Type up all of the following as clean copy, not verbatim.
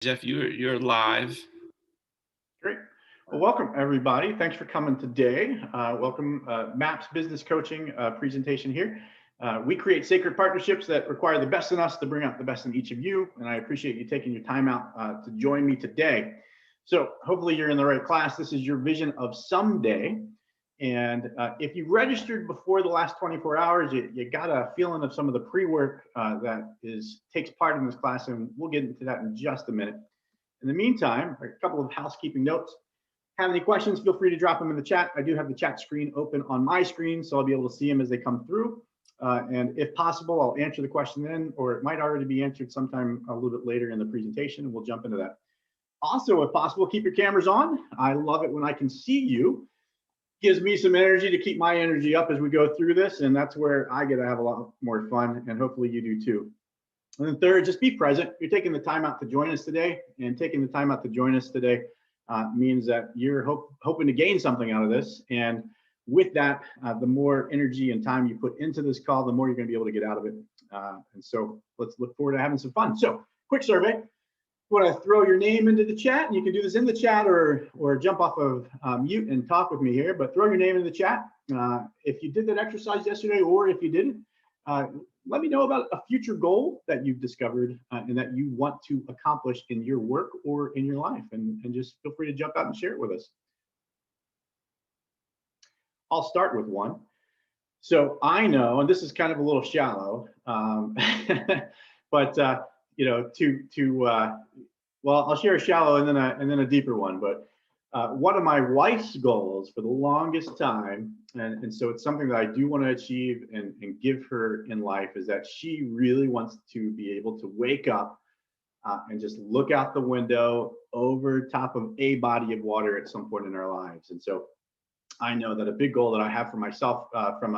Jeff, you're live. Great. Well, welcome everybody. Thanks for coming today. Welcome MAPS Business Coaching presentation here. We create sacred partnerships that require the best in us to bring out the best in each of you. And I appreciate you taking your time out to join me today. So hopefully you're in the right class. This is your vision of someday. And if you registered before the last 24 hours, you got a feeling of some of the pre-work that takes part in this class. And we'll get into that in just a minute. In the meantime, a couple of housekeeping notes. Have any questions, feel free to drop them in the chat. I do have the chat screen open on my screen, so I'll be able to see them as they come through. And if possible, I'll answer the question then, or it might already be answered sometime a little bit later in the presentation, and we'll jump into that. Also, if possible, keep your cameras on. I love it when I can see you. Gives me some energy to keep my energy up as we go through this, and that's where I get to have a lot more fun, and hopefully you do too. And then third, just be present. You're taking the time out to join us today, and taking the time out to join us today means that you're hoping to gain something out of this. And with that, the more energy and time you put into this call, the more you're going to be able to get out of it. And so let's look forward to having some fun. So quick survey. You want to throw your name into the chat, and you can do this in the chat or jump off of mute and talk with me here, but throw your name in the chat. If you did that exercise yesterday, or if you didn't, let me know about a future goal that you've discovered and that you want to accomplish in your work or in your life, and just feel free to jump out and share it with us. I'll start with one. So I know, and this is kind of a little shallow, but well, I'll share a shallow and then a deeper one. But one of my wife's goals for the longest time, and so it's something that I do want to achieve and give her in life, is that she really wants to be able to wake up and just look out the window over top of a body of water at some point in our lives. And so I know that a big goal that I have for myself from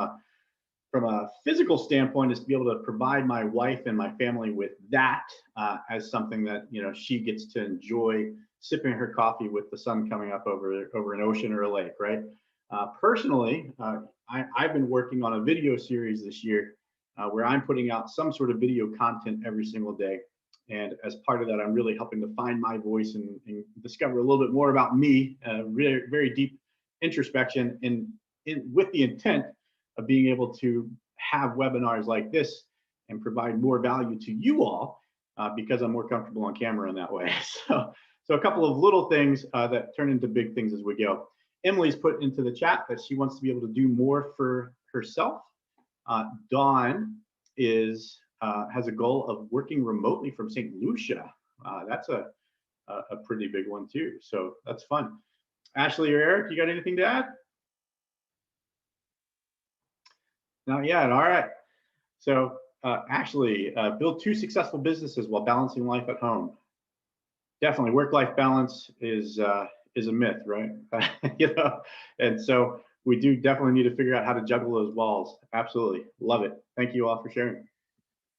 a physical standpoint is to be able to provide my wife and my family with that as something that she gets to enjoy, sipping her coffee with the sun coming up over an ocean or a lake, right? Personally, I've been working on a video series this year where I'm putting out some sort of video content every single day. And as part of that, I'm really helping to find my voice and discover a little bit more about me, very, very deep introspection, with the intent of being able to have webinars like this and provide more value to you all because I'm more comfortable on camera in that way. So a couple of little things that turn into big things as we go. Emily's put into the chat that she wants to be able to do more for herself. Dawn has a goal of working remotely from St. Lucia. That's a pretty big one too. So that's fun. Ashley or Eric, you got anything to add? Not yet. All right. So Ashley, build 2 successful businesses while balancing life at home. Definitely, work-life balance is a myth, right? And so we do definitely need to figure out how to juggle those balls. Absolutely, love it. Thank you all for sharing.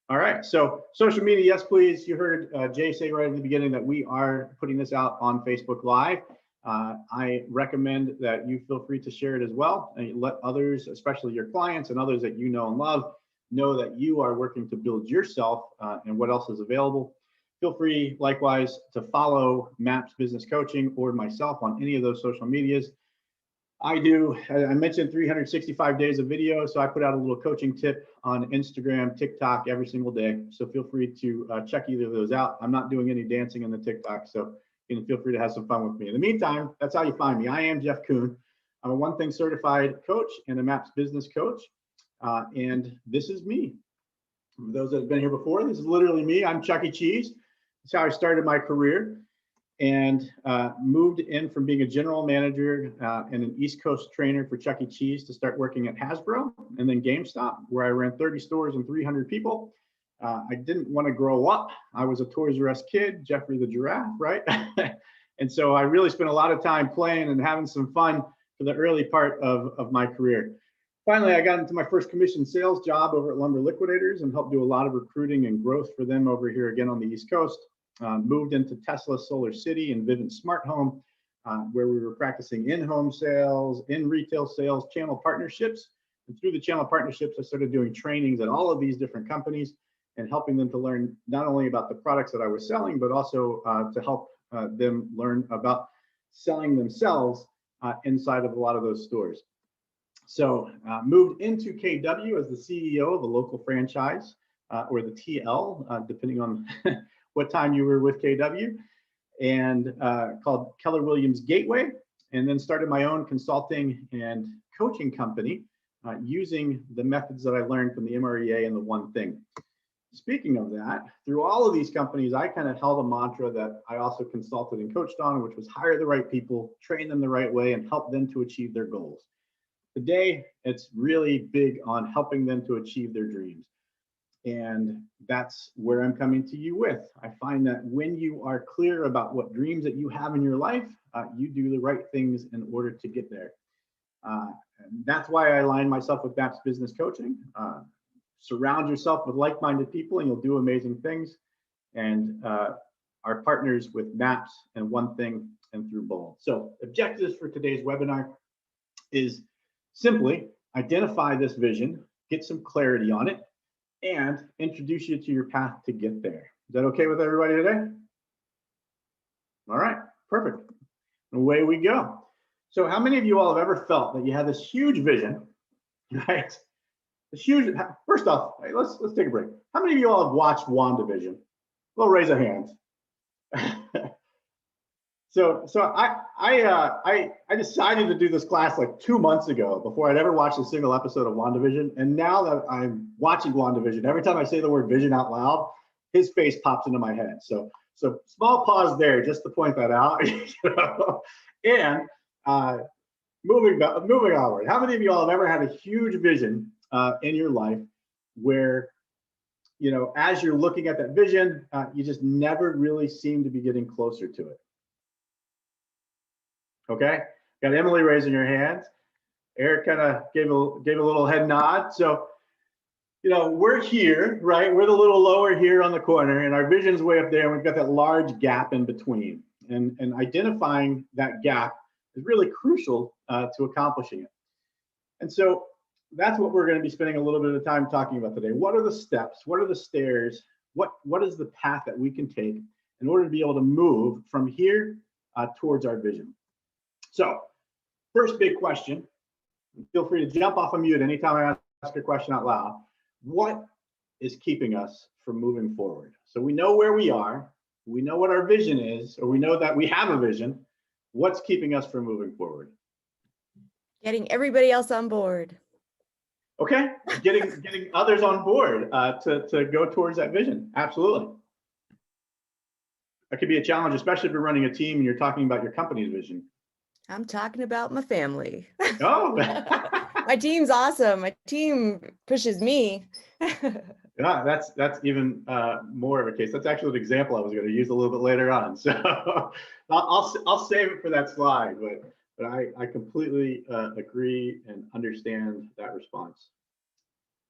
All right, so social media, yes, please. You heard Jay say right at the beginning that we are putting this out on Facebook Live. I recommend that you feel free to share it as well, and let others, especially your clients and others that you know and love, know that you are working to build yourself and what else is available. Feel free, likewise, to follow MAPS Business Coaching or myself on any of those social medias. I mentioned 365 days of video, so I put out a little coaching tip on Instagram, TikTok every single day. So feel free to check either of those out. I'm not doing any dancing in the TikTok, so you can feel free to have some fun with me. In the meantime, that's how you find me. I am Jeff Kuhn. I'm a One Thing certified coach and a MAPS business coach. And this is me. For those that have been here before, this is literally me. I'm Chuck E. Cheese. That's how I started my career, and moved in from being a general manager and an East Coast trainer for Chuck E. Cheese to start working at Hasbro and then GameStop, where I ran 30 stores and 300 people. I didn't want to grow up. I was a Toys R Us kid, Jeffrey the Giraffe, right? And so I really spent a lot of time playing and having some fun for the early part of my career. Finally, I got into my first commission sales job over at Lumber Liquidators and helped do a lot of recruiting and growth for them over here again on the East Coast. Moved into Tesla Solar City and Vivint Smart Home, where we were practicing in-home sales, in retail sales, channel partnerships. And through the channel partnerships, I started doing trainings at all of these different companies and helping them to learn not only about the products that I was selling, but also to help them learn about selling themselves inside of a lot of those stores. So moved into KW as the CEO of a local franchise, or the TL, depending on what time you were with KW, and called Keller Williams Gateway, and then started my own consulting and coaching company using the methods that I learned from the MREA and the One Thing. Speaking of that, through all of these companies, I kind of held a mantra that I also consulted and coached on, which was hire the right people, train them the right way, and help them to achieve their goals. Today, it's really big on helping them to achieve their dreams. And that's where I'm coming to you with. I find that when you are clear about what dreams that you have in your life, you do the right things in order to get there. And that's why I align myself with MAPS Business Coaching. Surround yourself with like-minded people and you'll do amazing things. And our partners with MAPS and One Thing and through Bold. So objectives for today's webinar is simply identify this vision, get some clarity on it, and introduce you to your path to get there. Is that okay with everybody today? All right, perfect. Away we go. So how many of you all have ever felt that you had this huge vision, right? Huge. First off, let's take a break. How many of you all have watched WandaVision? Well, raise a hand. So I decided to do this class like 2 months ago before I'd ever watched a single episode of WandaVision, and now that I'm watching WandaVision, every time I say the word vision out loud, his face pops into my head. So small pause there just to point that out. And moving onward. How many of you all have ever had a huge vision in your life where, you know, as you're looking at that vision, you just never really seem to be getting closer to it? Okay, got Emily raising her hand. Eric kind of gave a little head nod. So, you know, we're here, right? We're the little lower here on the corner, and our vision's way up there, and we've got that large gap in between. And identifying that gap is really crucial to accomplishing it. And so that's what we're going to be spending a little bit of time talking about today. What are the steps? What are the stairs? What is the path that we can take in order to be able to move from here towards our vision? So first big question, feel free to jump off of mute anytime I ask a question out loud. What is keeping us from moving forward? So we know where we are, we know what our vision is, or we know that we have a vision. What's keeping us from moving forward? Getting everybody else on board. Okay, getting others on board to go towards that vision. Absolutely. That could be a challenge, especially if you're running a team and you're talking about your company's vision. I'm talking about my family. Oh, my team's awesome. My team pushes me. yeah, that's even more of a case. That's actually an example I was going to use a little bit later on. So I'll save it for that slide. But I completely agree and understand that response.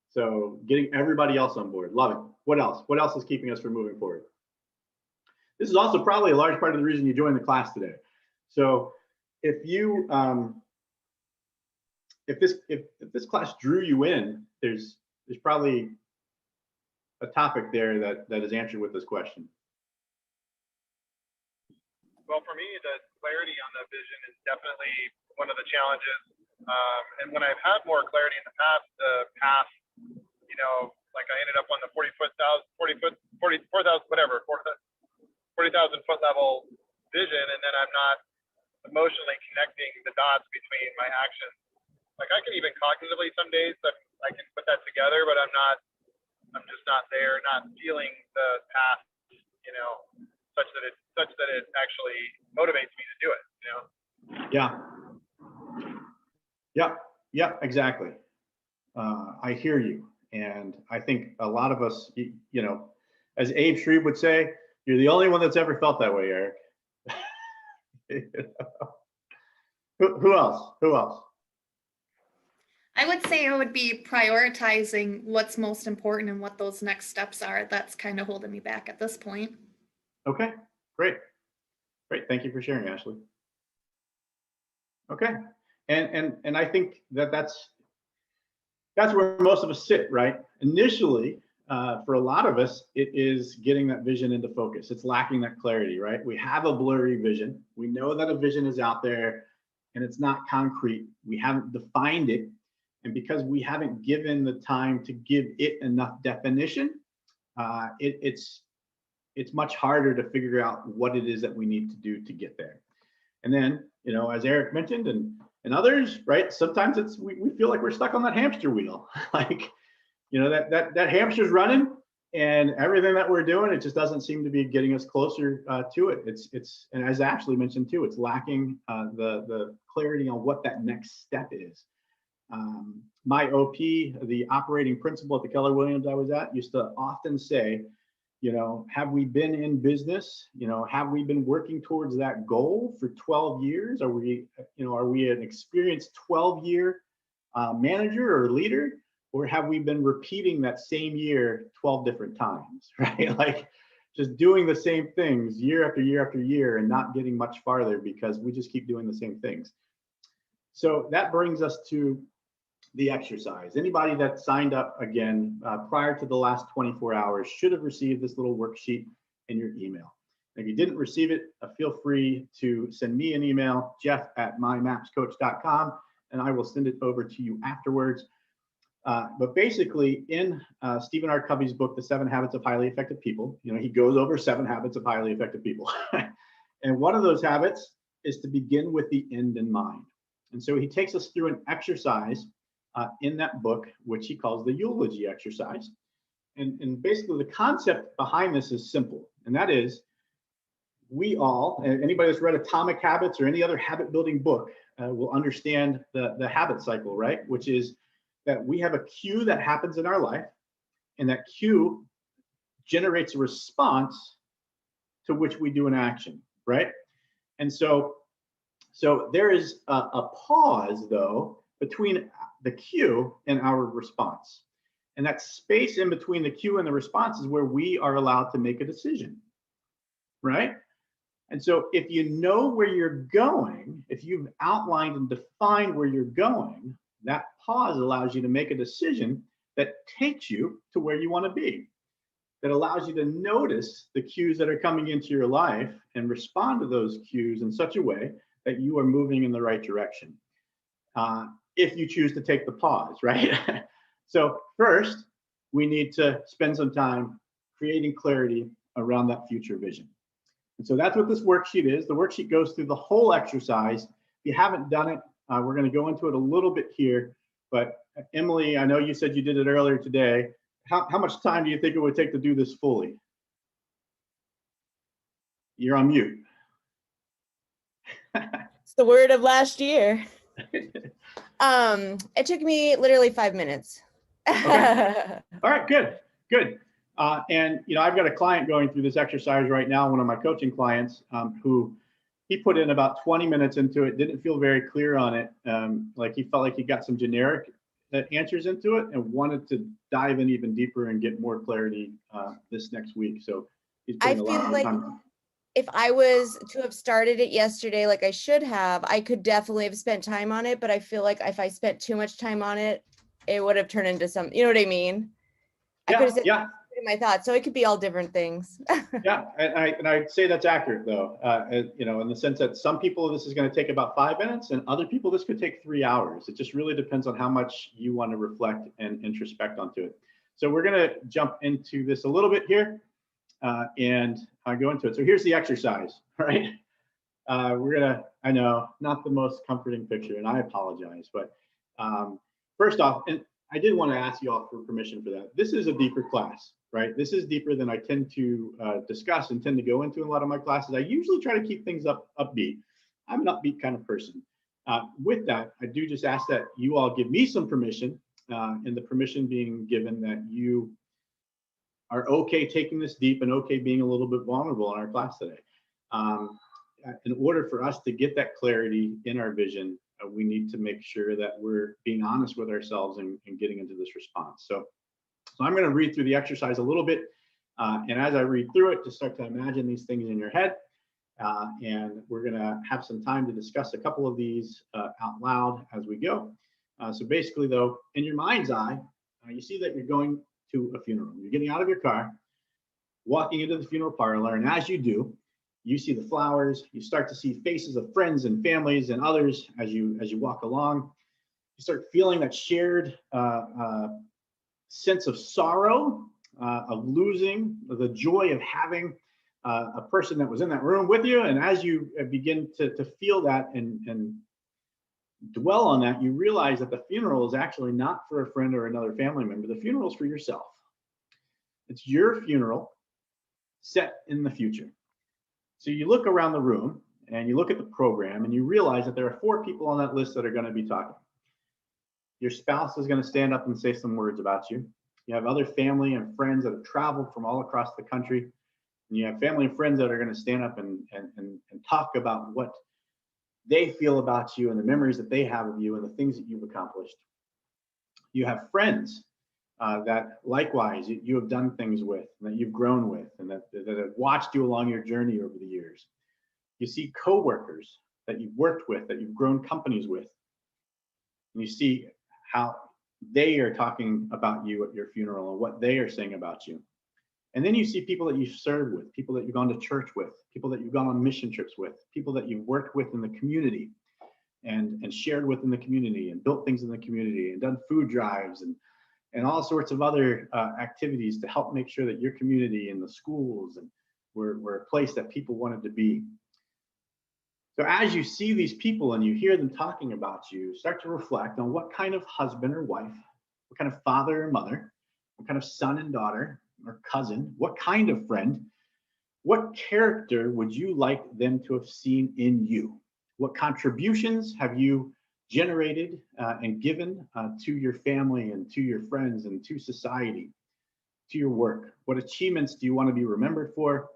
So getting everybody else on board, love it. What else? What else is keeping us from moving forward? This is also probably a large part of the reason you joined the class today. So if you if this class drew you in, there's probably a topic there that is answered with this question. Well, for me, the clarity on the vision is definitely one of the challenges. And when I've had more clarity in the past, you know, like I ended up on the 40,000 foot level vision, and then I'm not emotionally connecting the dots between my actions. Like I can even cognitively some days I can put that together, but I'm just not there, not feeling the path, you know, such that it actually motivates me to do it, you know? Yeah, exactly. I hear you. And I think a lot of us, you know, as Abe Shreve would say, you're the only one that's ever felt that way, Eric. Who else? I would say it would be prioritizing what's most important and what those next steps are. That's kind of holding me back at this point. Okay, great. Thank you for sharing, Ashley. Okay, and I think that's where most of us sit, right? Initially, for a lot of us, it is getting that vision into focus. It's lacking that clarity, right? We have a blurry vision. We know that a vision is out there and it's not concrete. We haven't defined it. And because we haven't given the time to give it enough definition, it's much harder to figure out what it is that we need to do to get there. And then, as Eric mentioned and others, right? Sometimes we feel like we're stuck on that hamster wheel. Like, that hamster's running and everything that we're doing, it just doesn't seem to be getting us closer to it. It's and as Ashley mentioned too, it's lacking the clarity on what that next step is. My OP, the operating principal at the Keller Williams I was at, used to often say, have we been in business? Have we been working towards that goal for 12 years? Are we an experienced 12-year manager or leader? Or have we been repeating that same year 12 different times, right? Like just doing the same things year after year after year and not getting much farther because we just keep doing the same things. So that brings us to the exercise. Anybody that signed up again prior to the last 24 hours should have received this little worksheet in your email. If you didn't receive it, feel free to send me an email, jeff@mymapscoach.com, and I will send it over to you afterwards. But basically, in Stephen R. Covey's book, The 7 Habits of Highly Effective People, he goes over 7 habits of highly effective people. And one of those habits is to begin with the end in mind. And so he takes us through an exercise in that book, which he calls the Eulogy Exercise. And basically, the concept behind this is simple. And that is, we all, anybody that's read Atomic Habits or any other habit building book will understand the habit cycle, right? Which is that we have a cue that happens in our life, and that cue generates a response to which we do an action, right? And so there is a pause, though, between the cue and our response. And that space in between the cue and the response is where we are allowed to make a decision, right? And so if you know where you're going, if you've outlined and defined where you're going, that pause allows you to make a decision that takes you to where you want to be, that allows you to notice the cues that are coming into your life and respond to those cues in such a way that you are moving in the right direction. If you choose to take the pause, right? So first, we need to spend some time creating clarity around that future vision. And so that's what this worksheet is. The worksheet goes through the whole exercise. If you haven't done it, we're going to go into it a little bit here, but Emily, I know you said you did it earlier today. How much time do you think it would take to do this fully? You're on mute. It's the word of last year. It took me literally 5 minutes. Okay. All right, good. And I've got a client going through this exercise right now, one of my coaching clients, who he put in about 20 minutes into it, didn't feel very clear on it. Like he felt like he got some generic answers into it and wanted to dive in even deeper and get more clarity this next week. So he's putting a lot of time. If I was to have started it yesterday, like I should have, I could definitely have spent time on it. But I feel like if I spent too much time on it, it would have turned into some, you know what I mean? I could have said my thoughts. So it could be all different things. Yeah, and I'd say that's accurate though. In the sense that some people this is going to take about 5 minutes, and other people this could take 3 hours. It just really depends on how much you want to reflect and introspect onto it. So we're going to jump into this a little bit here, and go into it. So here's the exercise, right? We're gonna, I know, not the most comforting picture, and I apologize, but first off, and I did want to ask you all for permission for that. This is a deeper class, right? This is deeper than I tend to discuss and tend to go into in a lot of my classes. I usually try to keep things upbeat. I'm an upbeat kind of person. With that, I do just ask that you all give me some permission, and the permission being given that you are okay taking this deep and okay being a little bit vulnerable in our class today. In order for us to get that clarity in our vision, we need to make sure that we're being honest with ourselves and getting into this response. So I'm going to read through the exercise a little bit. And as I read through it, just start to imagine these things in your head. And we're going to have some time to discuss a couple of these out loud as we go. So basically, though, in your mind's eye, you see that you're going to a funeral. You're getting out of your car, walking into the funeral parlor, and as you do, you see the flowers, you start to see faces of friends and families and others as you walk along. You start feeling that shared sense of sorrow, of losing, the joy of having a person that was in that room with you. And as you begin to feel that and dwell on that, you realize that the funeral is actually not for a friend or another family member. The funeral is for yourself. It's your funeral set in the future. So you look around the room and you look at the program and you realize that there are 4 people on that list that are going to be talking. Your spouse is going to stand up and say some words about you. You have other family and friends that have traveled from all across the country. And you have family and friends that are going to stand up and talk about what they feel about you and the memories that they have of you and the things that you've accomplished. You have friends that likewise you have done things with, and that you've grown with, and that have watched you along your journey over the years. You see coworkers that you've worked with, that you've grown companies with, and you see how they are talking about you at your funeral and what they are saying about you. And then you see people that you've served with, people that you've gone to church with, people that you've gone on mission trips with, people that you've worked with in the community and shared with in the community and built things in the community and done food drives and all sorts of other activities to help make sure that your community and the schools and were a place that people wanted to be. So as you see these people and you hear them talking about you, start to reflect on what kind of husband or wife, what kind of father or mother, what kind of son and daughter or cousin, what kind of friend, what character would you like them to have seen in you? What contributions have you generated and given to your family and to your friends and to society, to your work? What achievements do you want to be remembered for?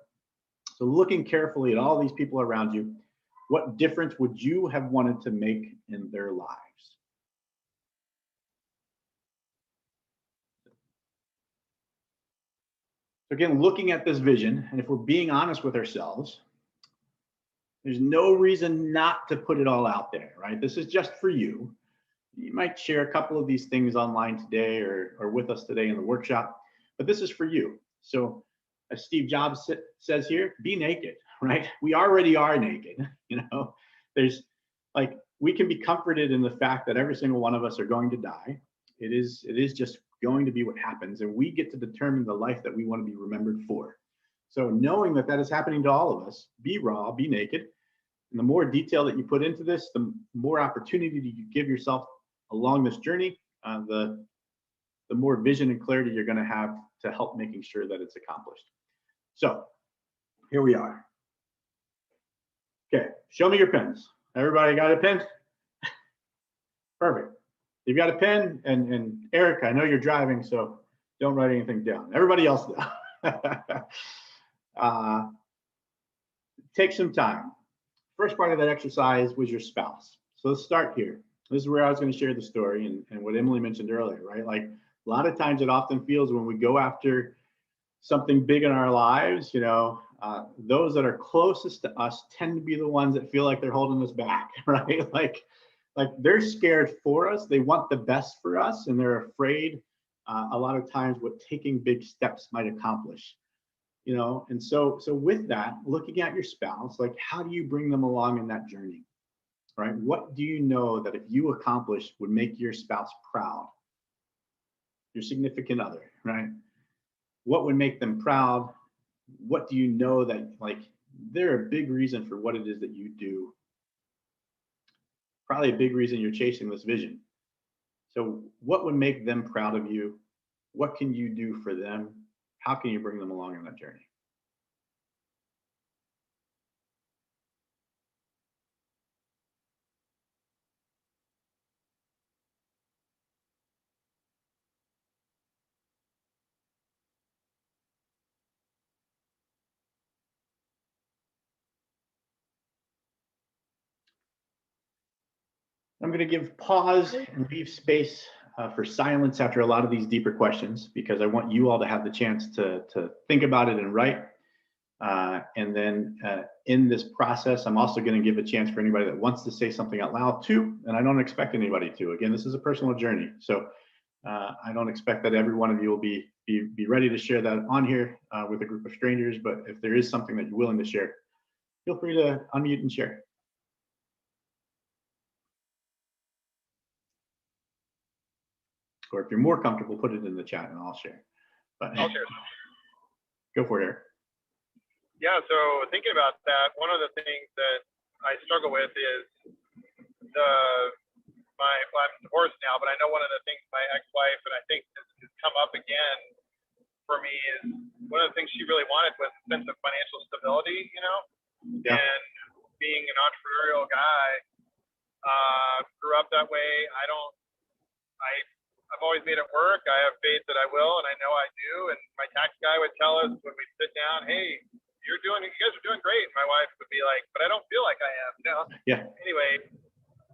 So looking carefully at all these people around you, what difference would you have wanted to make in their lives? So again, looking at this vision, and if we're being honest with ourselves, there's no reason not to put it all out there, right? This is just for you. You might share a couple of these things online today or with us today in the workshop, but this is for you. So as Steve Jobs says here, be naked, right? We already are naked, you know? There's like, we can be comforted in the fact that every single one of us are going to die. It is just going to be what happens, and we get to determine the life that we want to be remembered for. So knowing that that is happening to all of us, be raw, be naked. And the more detail that you put into this, the more opportunity you give yourself along this journey, the more vision and clarity you're going to have to help making sure that it's accomplished. So here we are. Okay, show me your pens. Everybody got a pen? Perfect. You've got a pen, and Eric, I know you're driving, so don't write anything down. Everybody else though. Take some time. First part of that exercise was your spouse. So let's start here. This is where I was going to share the story and what Emily mentioned earlier, right? Like a lot of times it often feels when we go after something big in our lives, you know, those that are closest to us tend to be the ones that feel like they're holding us back, right? Like they're scared for us. They want the best for us, and they're afraid a lot of times what taking big steps might accomplish. You know, and so with that, looking at your spouse, like how do you bring them along in that journey, right? What do you know that if you accomplish would make your spouse proud, your significant other, right? What would make them proud? What do you know that like they're a big reason for what it is that you do? Probably a big reason you're chasing this vision. So what would make them proud of you? What can you do for them? How can you bring them along in that journey? I'm going to give pause and leave space for silence after a lot of these deeper questions, because I want you all to have the chance to think about it and write. And then in this process, I'm also going to give a chance for anybody that wants to say something out loud too. And I don't expect anybody to. Again, this is a personal journey. So I don't expect that every one of you will be ready to share that on here with a group of strangers, but if there is something that you're willing to share, feel free to unmute and share. Or if you're more comfortable, put it in the chat and I'll share. But I'll share. Go for it, Eric. Yeah, so thinking about that, one of the things that I struggle with is I'm divorced now, but I know one of the things my ex-wife, and I think this has come up again for me, is one of the things she really wanted was a sense of financial stability, Yeah. and being an entrepreneurial guy, grew up that way. I've always made it work. I have faith that I will, and I know I do. And my tax guy would tell us when we sit down, hey, you guys are doing great. My wife would be like, but I don't feel like I am, Yeah. Anyway,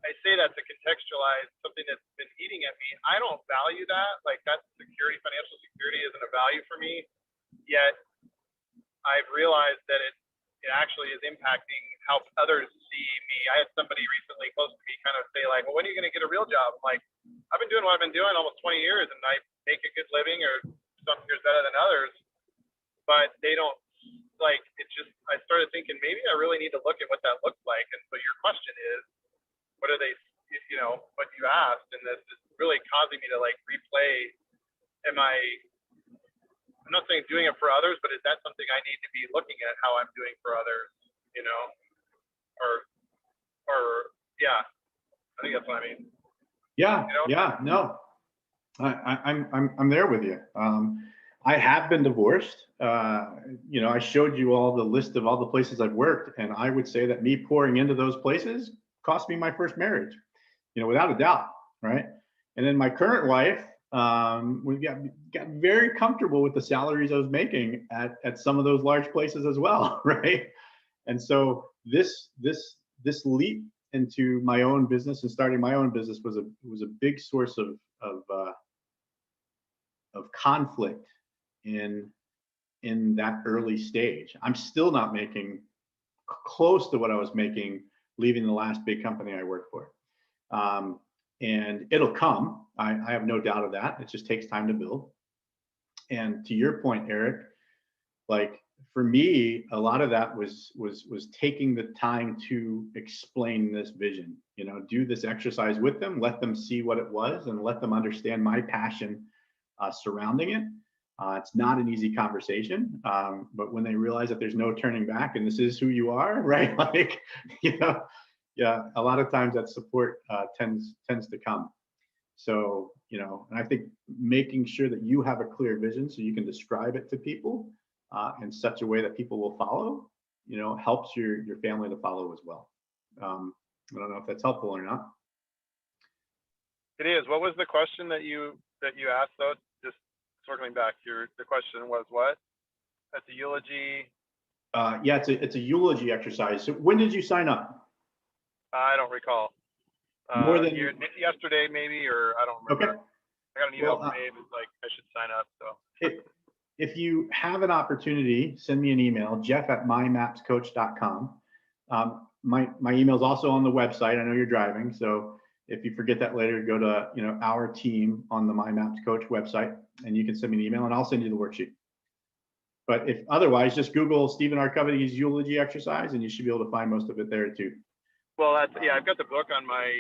I say that to contextualize something that's been eating at me. I don't value that. Like, that security, financial security isn't a value for me. Yet I've realized that it actually is impacting how others see me. I had somebody recently close to me kind of say like, well, when are you going to get a real job? I'm like, I've been doing what I've been doing almost 20 years and I make a good living, or some years better than others, but they don't like, it's just, I started thinking maybe I really need to look at what that looks like. And so your question is, what are they, what you asked, and this is really causing me to like replay, I'm not saying doing it for others, but is that something I need to be looking at how I'm doing for others, or yeah, I think that's what I mean. Yeah, yeah, no, I'm there with you. I have been divorced. I showed you all the list of all the places I've worked, and I would say that me pouring into those places cost me my first marriage, without a doubt, right? And then my current wife, we got very comfortable with the salaries I was making at some of those large places as well, right? And so this leap into my own business and starting my own business was a big source of conflict in that early stage. I'm still not making close to what I was making leaving the last big company I worked for. And it'll come. I have no doubt of that. It just takes time to build. And to your point, Eric, like for me, a lot of that was taking the time to explain this vision, do this exercise with them, let them see what it was, and let them understand my passion surrounding it. It's not an easy conversation, but when they realize that there's no turning back and this is who you are, right? Like, yeah, a lot of times that support tends to come. So, and I think making sure that you have a clear vision so you can describe it to people in such a way that people will follow, helps your family to follow as well. I don't know if that's helpful or not. It is. What was the question that you asked though? Just circling back, the question was what? That's a eulogy. Yeah, it's a eulogy exercise. So when did you sign up? I don't recall. More than yesterday, maybe, or I don't remember. Okay. I got an email from Abe. It's like I should sign up. So if you have an opportunity, send me an email, jeff@mymapscoach.com. My email is also on the website. I know you're driving, so if you forget that later, go to our team on the My Maps Coach website, and you can send me an email, and I'll send you the worksheet. But if otherwise, just Google Stephen R. Covety's eulogy exercise, and you should be able to find most of it there too. Well, I've got the book on my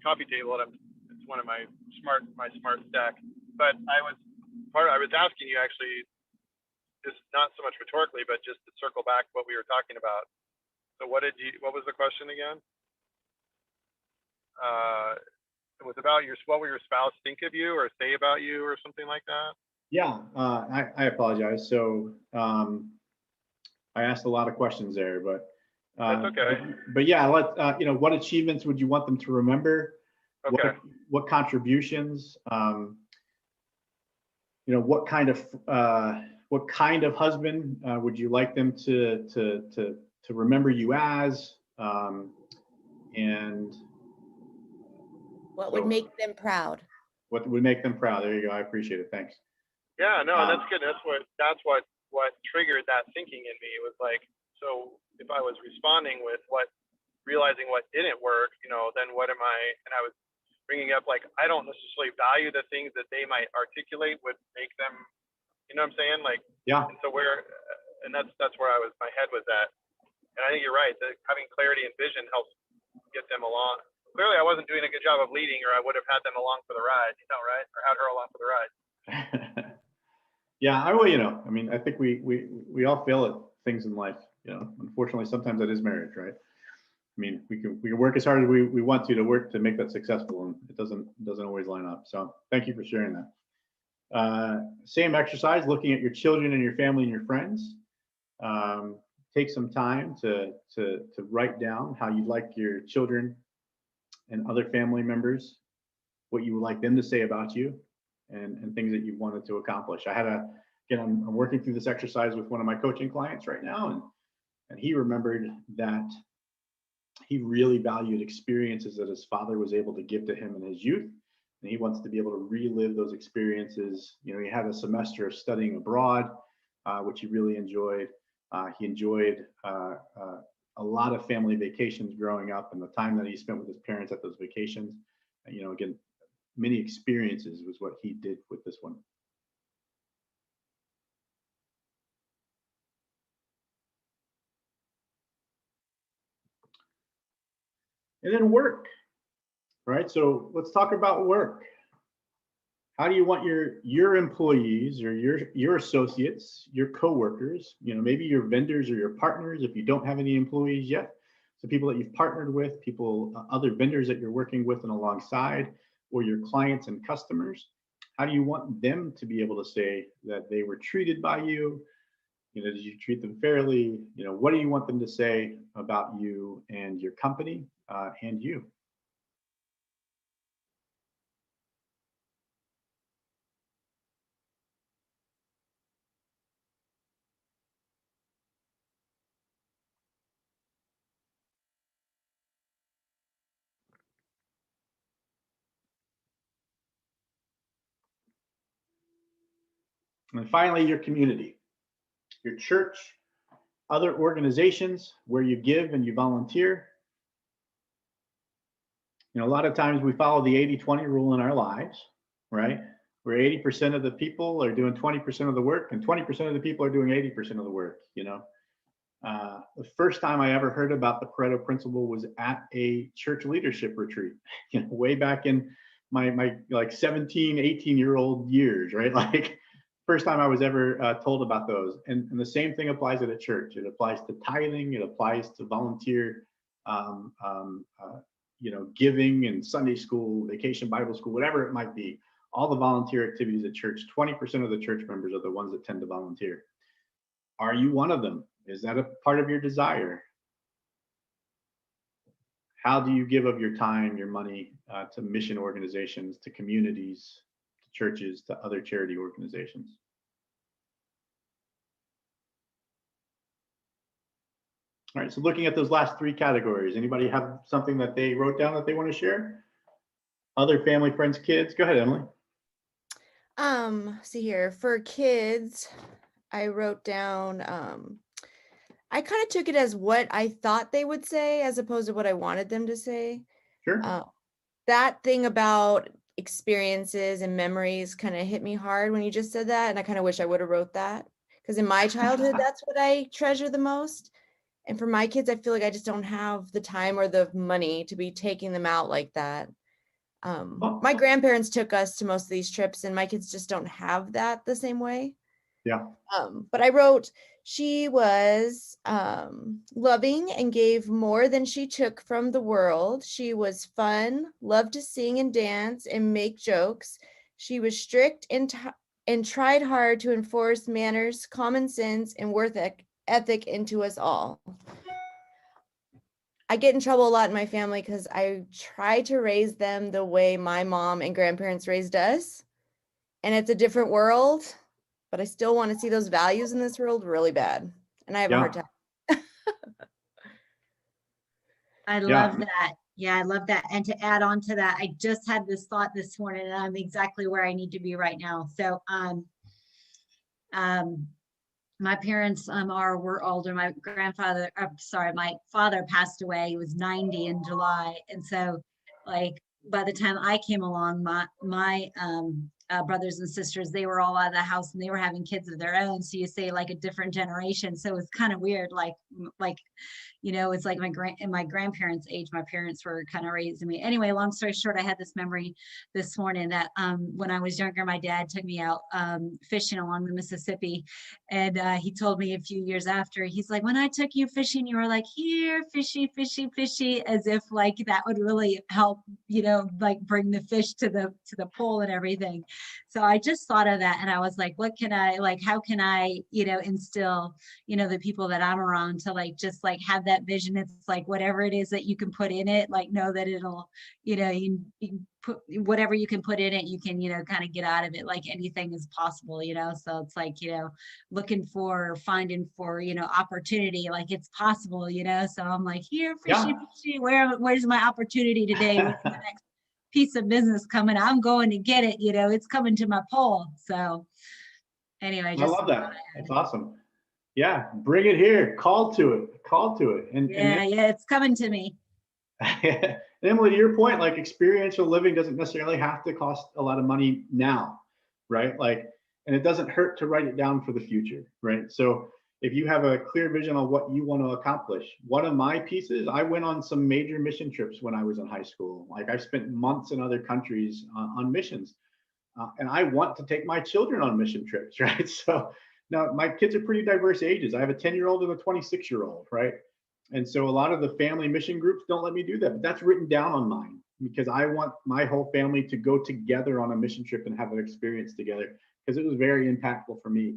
coffee table. It's one of my smart stack. But I was asking you actually, just not so much rhetorically, but just to circle back what we were talking about. So what was the question again? It was about what will your spouse think of you or say about you or something like that? Yeah, I apologize. So I asked a lot of questions there, but that's okay. But yeah, what achievements would you want them to remember? Okay. What contributions? What kind of husband would you like them to remember you as? And what would make them proud? What would make them proud? There you go. I appreciate it. Thanks. Yeah, no, that's good. That's what triggered that thinking in me. It was like, so if I was responding with realizing what didn't work, then what am I? And I was bringing up, like, I don't necessarily value the things that they might articulate would make them, you know what I'm saying? Like, Yeah. and so that's where my head was at. And I think you're right, that having clarity and vision helps get them along. Clearly I wasn't doing a good job of leading, or I would have had them along for the ride, right? Or had her along for the ride. Yeah, I mean, I think we all fail at things in life, unfortunately, sometimes that is marriage, right? I mean, we can work as hard as we want to work to make that successful, and it doesn't always line up. So thank you for sharing that. Same exercise, looking at your children and your family and your friends. Take some time to write down how you'd like your children and other family members, what you would like them to say about you, and things that you wanted to accomplish. I'm working through this exercise with one of my coaching clients right now, and he remembered that he really valued experiences that his father was able to give to him in his youth, and he wants to be able to relive those experiences. He had a semester of studying abroad, which he really enjoyed. He enjoyed a lot of family vacations growing up, and the time that he spent with his parents at those vacations. Again, many experiences was what he did with this one. And then work, right? So let's talk about work. How do you want your employees or your associates, your coworkers, maybe your vendors or your partners, if you don't have any employees yet, so people that you've partnered with, other vendors that you're working with and alongside, or your clients and customers, how do you want them to be able to say that they were treated by you? Did you treat them fairly? What do you want them to say about you and your company and you? And finally, your community, your church, other organizations where you give and you volunteer. A lot of times we follow the 80-20 rule in our lives, right? Where 80% of the people are doing 20% of the work, and 20% of the people are doing 80% of the work. The first time I ever heard about the Pareto Principle was at a church leadership retreat, way back in my like 17, 18-year-old years, right? Like, first time I was ever told about those. And the same thing applies at a church. It applies to tithing. It applies to volunteer, giving and Sunday school, vacation Bible school, whatever it might be. All the volunteer activities at church, 20% of the church members are the ones that tend to volunteer. Are you one of them? Is that a part of your desire? How do you give of your time, your money to mission organizations, to communities, to churches, to other charity organizations? All right, so looking at those last three categories, anybody have something that they wrote down that they want to share? Other family, friends, kids? Go ahead, Emily. See here, for kids, I wrote down, I kind of took it as what I thought they would say as opposed to what I wanted them to say. Sure. That thing about experiences and memories kind of hit me hard when you just said that. And I kind of wish I would have wrote that, because in my childhood, that's what I treasure the most. And for my kids, I feel like I just don't have the time or the money to be taking them out like that. My grandparents took us to most of these trips, and my kids just don't have that the same way. Yeah. But I wrote, she was loving and gave more than she took from the world. She was fun, loved to sing and dance and make jokes. She was strict and tried hard to enforce manners, common sense, and work ethic into us all. I get in trouble a lot in my family because I try to raise them the way my mom and grandparents raised us. And it's a different world, but I still want to see those values in this world really bad. And I have a hard time. I love that. Yeah, I love that. And to add on to that, I just had this thought this morning, and I'm exactly where I need to be right now. So, my parents were older. My father passed away. He was 90 in July. And so, like, by the time I came along, my brothers and sisters, they were all out of the house and they were having kids of their own. So you say like a different generation. So it's kind of weird, like, it's like my grandparents' age, my parents were kind of raising me. Anyway, long story short, I had this memory this morning that when I was younger, my dad took me out fishing along the Mississippi. And he told me a few years after, he's like, when I took you fishing, you were like, here, fishy, fishy, fishy, as if like that would really help, like bring the fish to the pole and everything. So I just thought of that and I was like, how can I, instill, the people that I'm around to like, just like have that vision. It's like, whatever it is that you can put in it, like, know that it'll, you can put whatever you can put in it, you can, kind of get out of it. Like anything is possible, so it's like, finding for, opportunity, like it's possible, so I'm like, here, fishy, fishy, where's my opportunity today? What's the next piece of business coming? I'm going to get it, it's coming to my pole. So anyway, I love that. That's awesome. Yeah, bring it here. Call to it. And it's coming to me. And Emily, to your point, like experiential living doesn't necessarily have to cost a lot of money now, right? Like, and it doesn't hurt to write it down for the future, right? So if you have a clear vision on what you want to accomplish, one of my pieces, I went on some major mission trips when I was in high school. Like I spent months in other countries on missions. And I want to take my children on mission trips, right? So now my kids are pretty diverse ages. I have a 10-year-old and a 26-year-old, right? And so a lot of the family mission groups don't let me do that, but that's written down on mine because I want my whole family to go together on a mission trip and have an experience together because it was very impactful for me.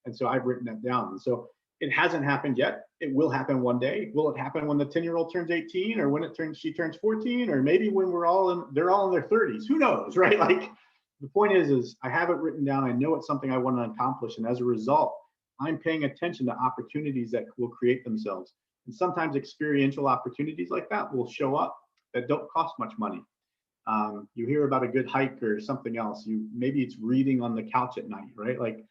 And so I've written that down. And so it hasn't happened yet. It will happen one day. Will it happen when the 10-year-old turns 18 or when she turns 14 or maybe when they're all in their 30s? Who knows, right? Like the point is I have it written down. I know it's something I want to accomplish. And as a result, I'm paying attention to opportunities that will create themselves. And sometimes experiential opportunities like that will show up that don't cost much money. You hear about a good hike or something else. Maybe it's reading on the couch at night, right? Like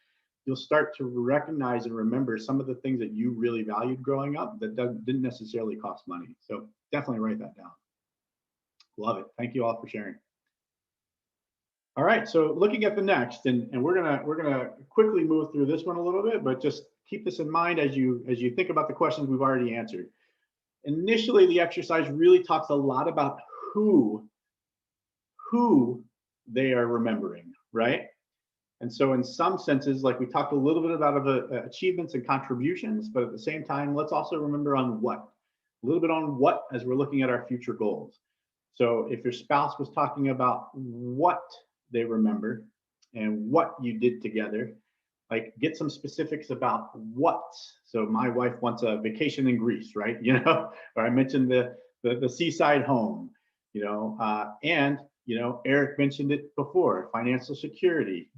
you'll start to recognize and remember some of the things that you really valued growing up that didn't necessarily cost money. So definitely write that down. Love it. Thank you all for sharing. All right, so looking at the next, and we're gonna quickly move through this one a little bit, but just keep this in mind as you think about the questions we've already answered. Initially, the exercise really talks a lot about who they are remembering, right? And so in some senses, like we talked a little bit about achievements and contributions, but at the same time, let's also remember on what, a little bit on what as we're looking at our future goals. So if your spouse was talking about what they remember and what you did together, like get some specifics about what. So my wife wants a vacation in Greece, right? Or I mentioned the seaside home, and Eric mentioned it before, financial security.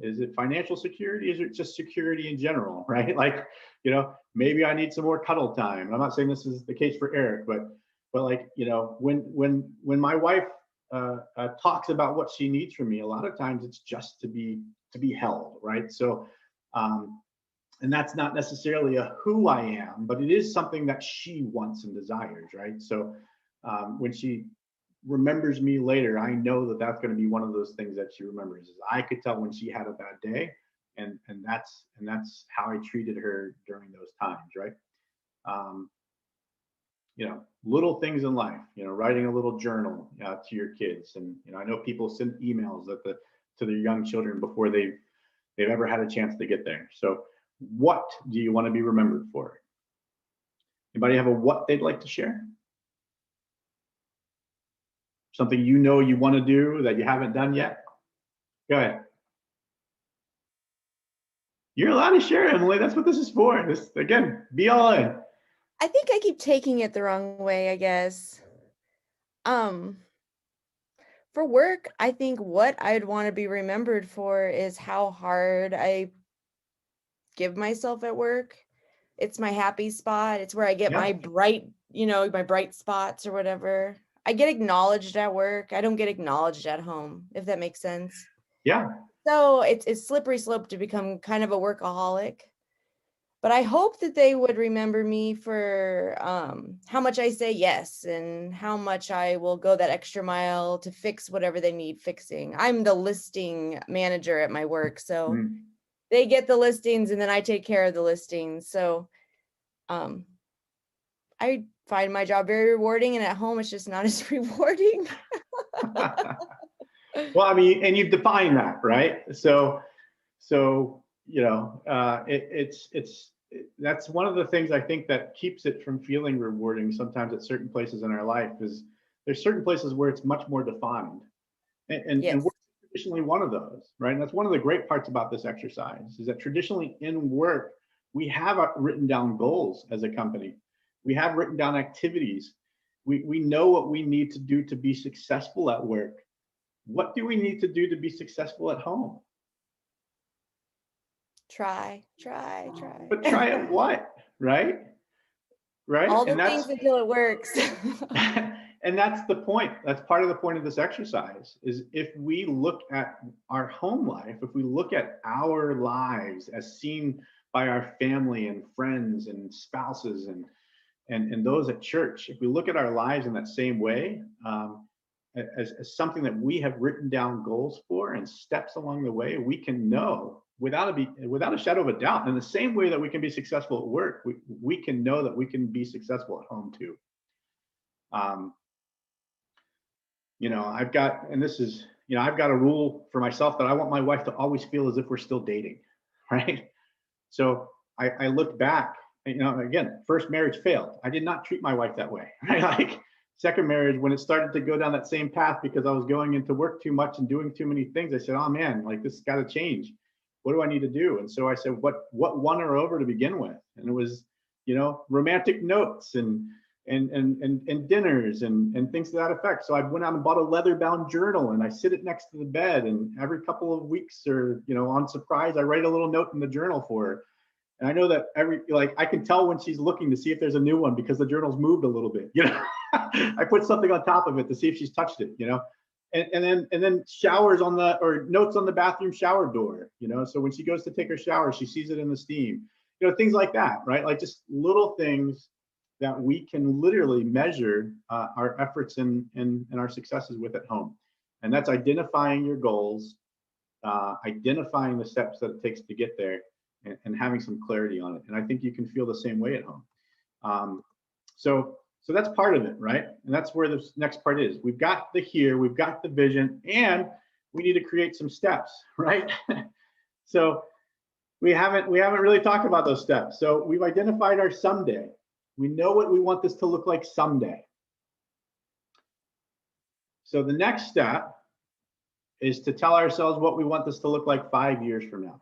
Is it financial security? Is it just security in general, right? Like, maybe I need some more cuddle time. I'm not saying this is the case for Eric, but like, when my wife talks about what she needs from me, a lot of times it's just to be held, right? So, and that's not necessarily a who I am, but it is something that she wants and desires, right? So when she remembers me later, I know that that's going to be one of those things that she remembers. Is I could tell when she had a bad day, and that's how I treated her during those times, right? Little things in life, writing a little journal to your kids. And, I know people send emails to their young children before they've ever had a chance to get there. So what do you want to be remembered for? Anybody have a what they'd like to share? Something you want to do that you haven't done yet? Go ahead. You're allowed to share, Emily. That's what this is for. This, again, be all in. I think I keep taking it the wrong way, I guess. For work, I think what I'd want to be remembered for is how hard I give myself at work. It's my happy spot. It's where I get my bright, my bright spots or whatever. I get acknowledged at work. I don't get acknowledged at home, if that makes sense. Yeah. So it's slippery slope to become kind of a workaholic. but I hope that they would remember me for how much I say yes and how much I will go that extra mile to fix whatever they need fixing. I'm the listing manager at my work, so they get the listings and then I take care of the listings. So I find my job very rewarding, and at home it's just not as rewarding. Well, I mean, and you've defined that, right? So you know, that's one of the things I think that keeps it from feeling rewarding sometimes at certain places in our life is there's certain places where it's much more defined, and Yes. work is traditionally one of those, right? And that's one of the great parts about this exercise is that traditionally in work we have written down goals as a company, we have written down activities, we know what we need to do to be successful at work. What do we need to do to be successful at home? Try. But try at what, right? Right? All the And things that's until it works. and that's the point. That's part of the point of this exercise is if we look at our home life, if we look at our lives as seen by our family and friends and spouses and those at church, if we look at our lives in that same way, as something that we have written down goals for and steps along the way, we can know without a shadow of a doubt, in the same way that we can be successful at work, we can know that we can be successful at home too. You know, I've got a rule for myself that I want my wife to always feel as if we're still dating, right? So I look back, and, you know, again, first marriage failed. I did not treat my wife that way, right? Like second marriage, when it started to go down that same path because I was going into work too much and doing too many things, I said, oh man, like this has got to change. What do I need to do? And so I said, what won her over to begin with? And it was, you know, romantic notes and dinners and things to that effect. So I went out and bought a leather bound journal and I sit it next to the bed, and every couple of weeks or, you know, on surprise, I write a little note in the journal for her. And I know that I can tell when she's looking to see if there's a new one because the journal's moved a little bit, you know. I put something on top of it to see if she's touched it, you know. And then showers or notes on the bathroom shower door, you know. So when she goes to take her shower, she sees it in the steam, you know, things like that, right? Like just little things that we can literally measure our efforts and our successes with at home. And that's identifying your goals, identifying the steps that it takes to get there, and having some clarity on it. And I think you can feel the same way at home. So that's part of it, right? And that's where this next part is. We've got the here, we've got the vision, and we need to create some steps, right? So we haven't really talked about those steps. So we've identified our someday. We know what we want this to look like someday. So the next step is to tell ourselves what we want this to look like 5 years from now.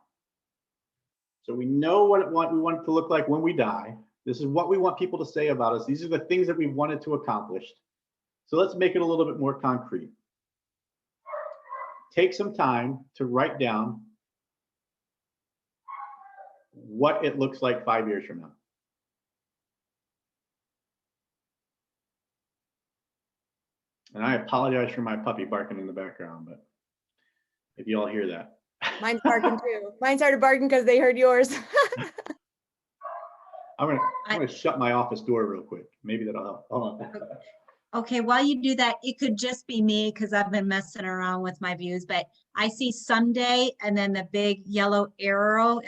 So we know what we want it to look like when we die. This is what we want people to say about us. These are the things that we wanted to accomplish. So let's make it a little bit more concrete. Take some time to write down what it looks like 5 years from now. And I apologize for my puppy barking in the background, but if you all hear that. Mine's barking too. Mine started barking because they heard yours. I'm gonna shut my office door real quick. Maybe that'll help. Hold on. Okay, while you do that, it could just be me because I've been messing around with my views, but I see Sunday and then the big yellow arrow.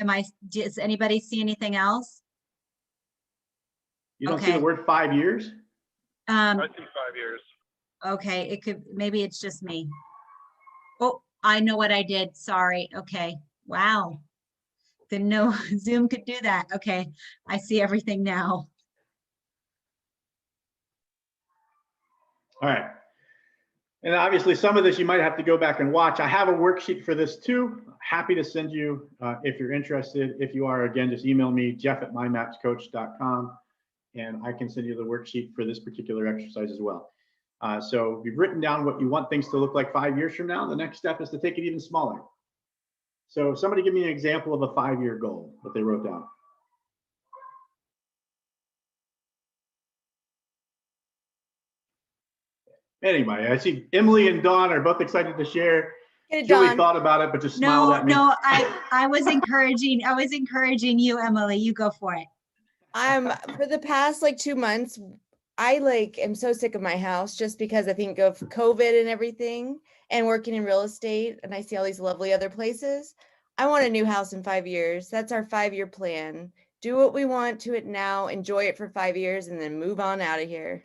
Does anybody see anything else? You don't see the word 5 years? I see 5 years. Okay, maybe it's just me. Oh, I know what I did. Sorry. Okay. Wow. Didn't know Zoom could do that. Okay. I see everything now. All right. And obviously some of this you might have to go back and watch. I have a worksheet for this too. Happy to send you if you're interested. If you are, again, just email me, jeff@mymapscoach.com, and I can send you the worksheet for this particular exercise as well. So you've written down what you want things to look like 5 years from now. The next step is to take it even smaller. So somebody give me an example of a 5-year goal that they wrote down. Anyway, I see Emily and Dawn are both excited to share. Get it Julie done. thought about it, but just smiled No, at me. no, I was encouraging you, Emily. You go for it. For the past like 2 months, I am so sick of my house just because I think of COVID and everything and working in real estate, and I see all these lovely other places. I want a new house in 5 years. That's our 5-year plan. Do what we want to it now, enjoy it for 5 years, and then move on out of here.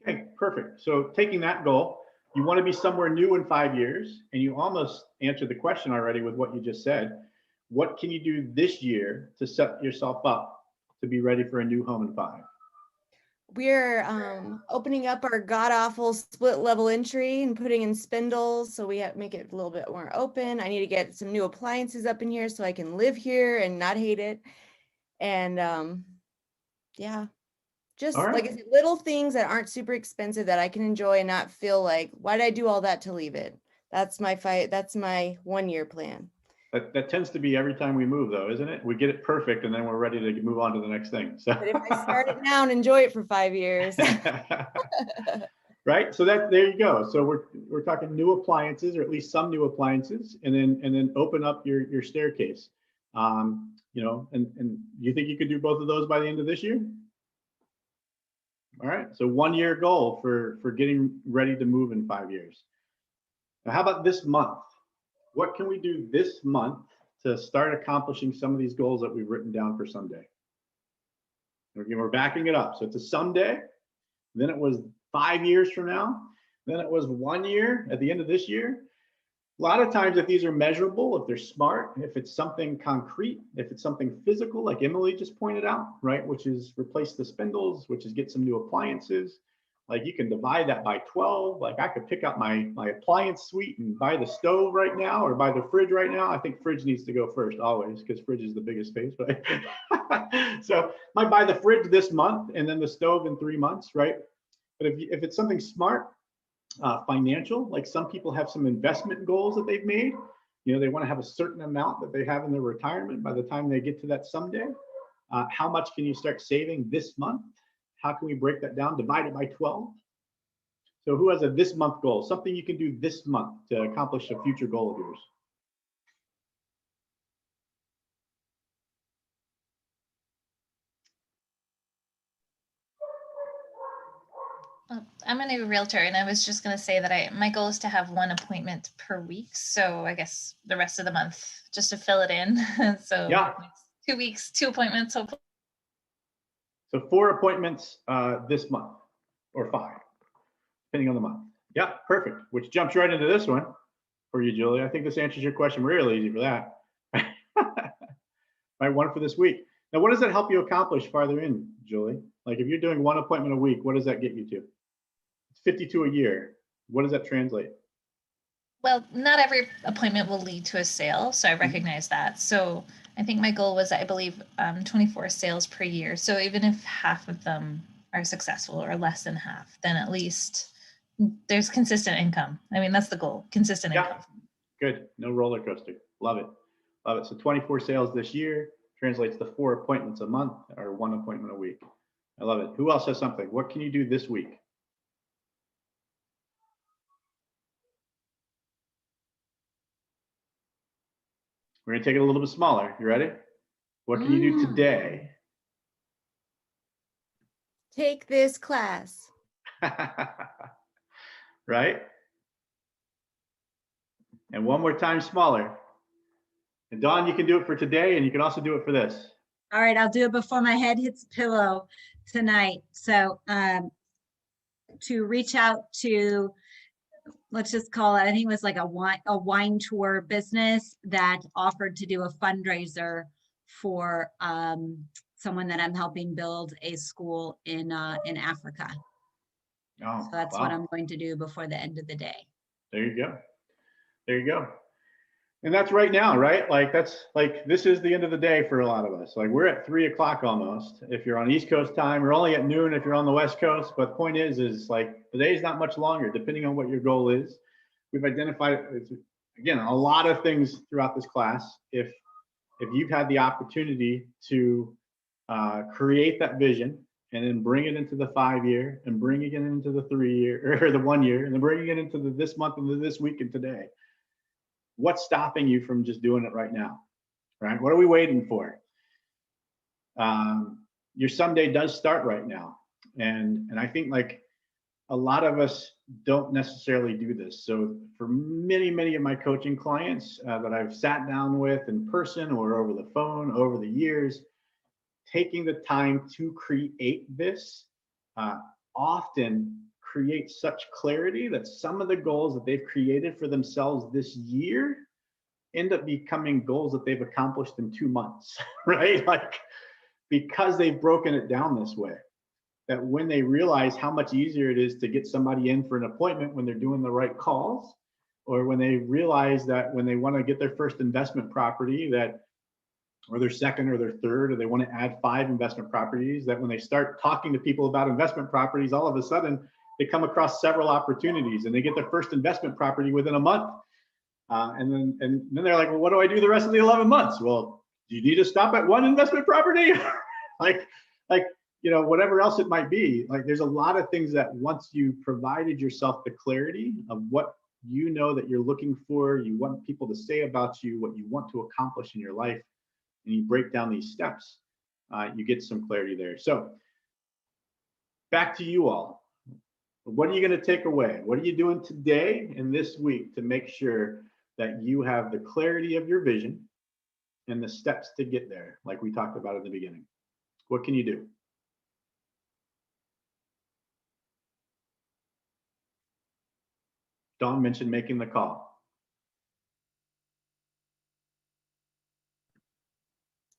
Okay, perfect. So taking that goal, you want to be somewhere new in 5 years, and you almost answered the question already with what you just said. What can you do this year to set yourself up to be ready for a new home in 5? We're opening up our god-awful split level entry and putting in spindles, so we have make it a little bit more open. I need to get some new appliances up in here so I can live here and not hate it. And yeah, just All right. like I said, little things that aren't super expensive that I can enjoy and not feel like, why did I do all that to leave it? That's my 1-year plan. That tends to be every time we move, though, isn't it? We get it perfect, and then we're ready to move on to the next thing. So, But if I start it now and enjoy it for 5 years. right? So there you go. So we're talking new appliances, or at least some new appliances, and then open up your staircase. And you think you could do both of those by the end of this year? All right. So 1-year goal for getting ready to move in 5 years. Now, how about this month? What can we do this month to start accomplishing some of these goals that we've written down for someday? Again, we're backing it up. So it's a someday, then it was 5 years from now, then it was 1 year at the end of this year. A lot of times, if these are measurable, if they're smart, if it's something concrete, if it's something physical, like Emily just pointed out, right, which is replace the spindles, which is get some new appliances. Like you can divide that by 12. Like I could pick out my appliance suite and buy the stove right now or buy the fridge right now. I think fridge needs to go first always because fridge is the biggest space. But so I might buy the fridge this month and then the stove in 3 months, right? But if it's something smart, financial, like some people have some investment goals that they've made. They want to have a certain amount that they have in their retirement by the time they get to that someday. How much can you start saving this month? How can we break that down? Divide it by 12. So who has a this month goal? Something you can do this month to accomplish a future goal of yours. I'm a new realtor, and I was just going to say that my goal is to have 1 appointment per week. So I guess the rest of the month just to fill it in. So yeah, 2 weeks, 2 appointments. Hopefully. So 4 appointments this month, or 5, depending on the month. Yeah, perfect. Which jumps right into this one for you, Julie. I think this answers your question really easy for that. Right, 1 for this week. Now, what does that help you accomplish farther in, Julie? Like if you're doing 1 appointment a week, what does that get you to? It's 52 a year. What does that translate? Well, not every appointment will lead to a sale, so I recognize that. So I think my goal was, I believe, 24 sales per year. So even if half of them are successful or less than half, then at least there's consistent income. I mean, that's the goal, consistent income. Good. No roller coaster. Love it. Love it. So 24 sales this year translates to 4 appointments a month or 1 appointment a week. I love it. Who else has something? What can you do this week? We're going to take it a little bit smaller. You ready? What can you do today? Take this class. Right? And one more time smaller. And Dawn, you can do it for today, and you can also do it for this. All right, I'll do it before my head hits the pillow tonight. So to reach out to, let's just call it, I think it was like a wine tour business that offered to do a fundraiser for someone that I'm helping build a school in Africa. Oh, so that's wow. what I'm going to do before the end of the day. There you go. There you go. And that's right now, right? Like that's like, this is the end of the day for a lot of us. Like we're at 3 o'clock almost. If you're on East Coast time, we're only at noon if you're on the West Coast. But the point is like the day is not much longer, depending on what your goal is. We've identified, again, a lot of things throughout this class. If you've had the opportunity to create that vision and then bring it into the 5 year and bringing it into the 3 year or the 1 year and then bringing it into this month and this week and today. what's stopping you from just doing it right now, right? What are we waiting for? Your someday does start right now. And I think like a lot of us don't necessarily do this. So for many of my coaching clients that I've sat down with in person or over the phone over the years, taking the time to create this often creates such clarity that some of the goals that they've created for themselves this year end up becoming goals that they've accomplished in 2 months, right? Like, because they've broken it down this way, that when they realize how much easier it is to get somebody in for an appointment when they're doing the right calls, or when they realize that when they want to get their first investment property, that or their second or their third, or they want to add 5 investment properties, that when they start talking to people about investment properties, all of a sudden they come across several opportunities and they get their first investment property within a month. And then they're like, well, what do I do the rest of the 11 months? Well, do you need to stop at 1 investment property? like, you know, whatever else it might be. Like, there's a lot of things that once you provided yourself the clarity of what you know that you're looking for, you want people to say about you, what you want to accomplish in your life, and you break down these steps, you get some clarity there. So back to you all. What are you going to take away? What are you doing today and this week to make sure that you have the clarity of your vision and the steps to get there, like we talked about at the beginning? What can you do? Dawn mentioned making the call.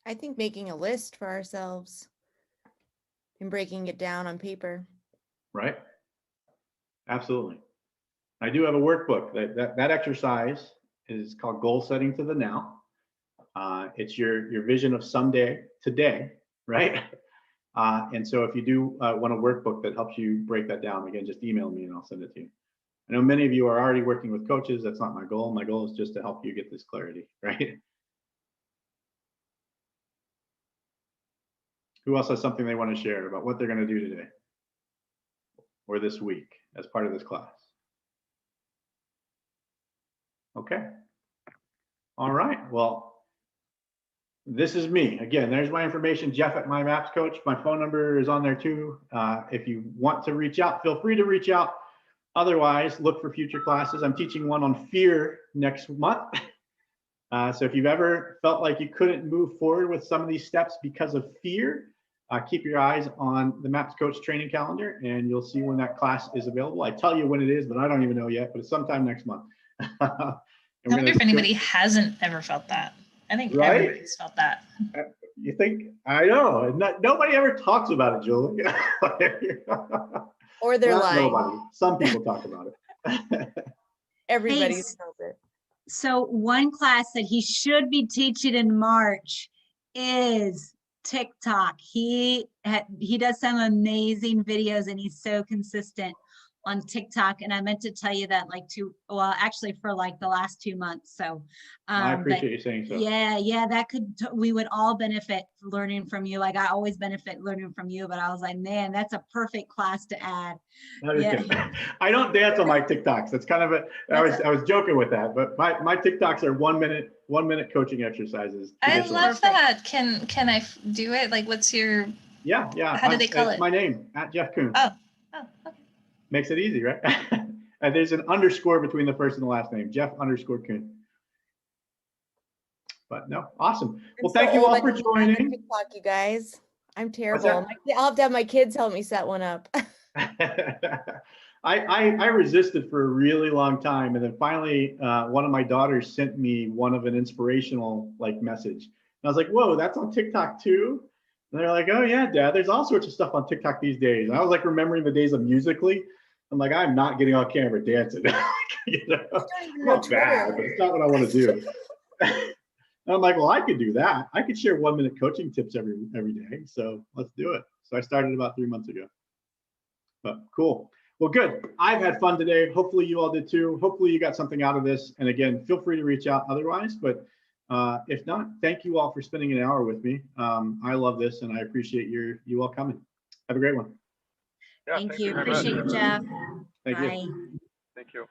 I think making a list for ourselves and breaking it down on paper. Right? Absolutely. I do have a workbook. That exercise is called Goal Setting to the Now. It's your vision of someday, today, right? And so if you do want a workbook that helps you break that down, again, just email me and I'll send it to you. I know many of you are already working with coaches. That's not my goal. My goal is just to help you get this clarity, right? Who else has something they want to share about what they're going to do today or this week as part of this class? Okay. All right. Well, this is me. Again, there's my information, Jeff at My Maps Coach. My phone number is on there too. If you want to reach out, feel free to reach out. Otherwise, look for future classes. I'm teaching one on fear next month. So if you've ever felt like you couldn't move forward with some of these steps because of fear, keep your eyes on the Maps Coach training calendar and you'll see when that class is available. I tell you when it is, but I don't even know yet, but it's sometime next month. I wonder if anybody hasn't ever felt that. I think right? Everybody's felt that. You think? I know. Nobody ever talks about it, Julie. Or they're lying. Nobody. Some people talk about it. Everybody's felt it. So one class that he should be teaching in March is TikTok. He does some amazing videos and he's so consistent on TikTok. And I meant to tell you that actually for like the last 2 months. So I appreciate you saying so. Yeah, that we would all benefit learning from you. Like I always benefit learning from you, but I was like, man, that's a perfect class to add. Yeah. I don't dance on my TikToks. That's kind of I was joking with that, but my TikToks are 1 minute coaching exercises. I love that. Can I do it? Like, what's your? Yeah. How do they call it? My name at Jeff Kuhn. Oh, okay. Makes it easy, right? And there's an underscore between the first and the last name, Jeff_Kuhn. But no, awesome. Well, thank you all for joining. TikTok, you guys. I'm terrible. I'll have to have my kids help me set one up. I resisted for a really long time, and then finally one of my daughters sent me one of an inspirational message, and I was like, whoa, that's on TikTok too? And they're like, oh yeah, Dad, there's all sorts of stuff on TikTok these days. And I was like remembering the days of Musical.ly. I'm like, I'm not getting on camera dancing. Not bad, but it's not what I want to do. And I'm like, well, I could do that. I could share 1 minute coaching tips every day. So let's do it. So I started about 3 months ago. But cool. Well, good. I've had fun today. Hopefully you all did too. Hopefully you got something out of this. And again, feel free to reach out otherwise. But if not, thank you all for spending an hour with me. I love this and I appreciate you all coming. Have a great one. Yeah, Thank you. Appreciate you, Jeff. Thank Bye. you. Thank you.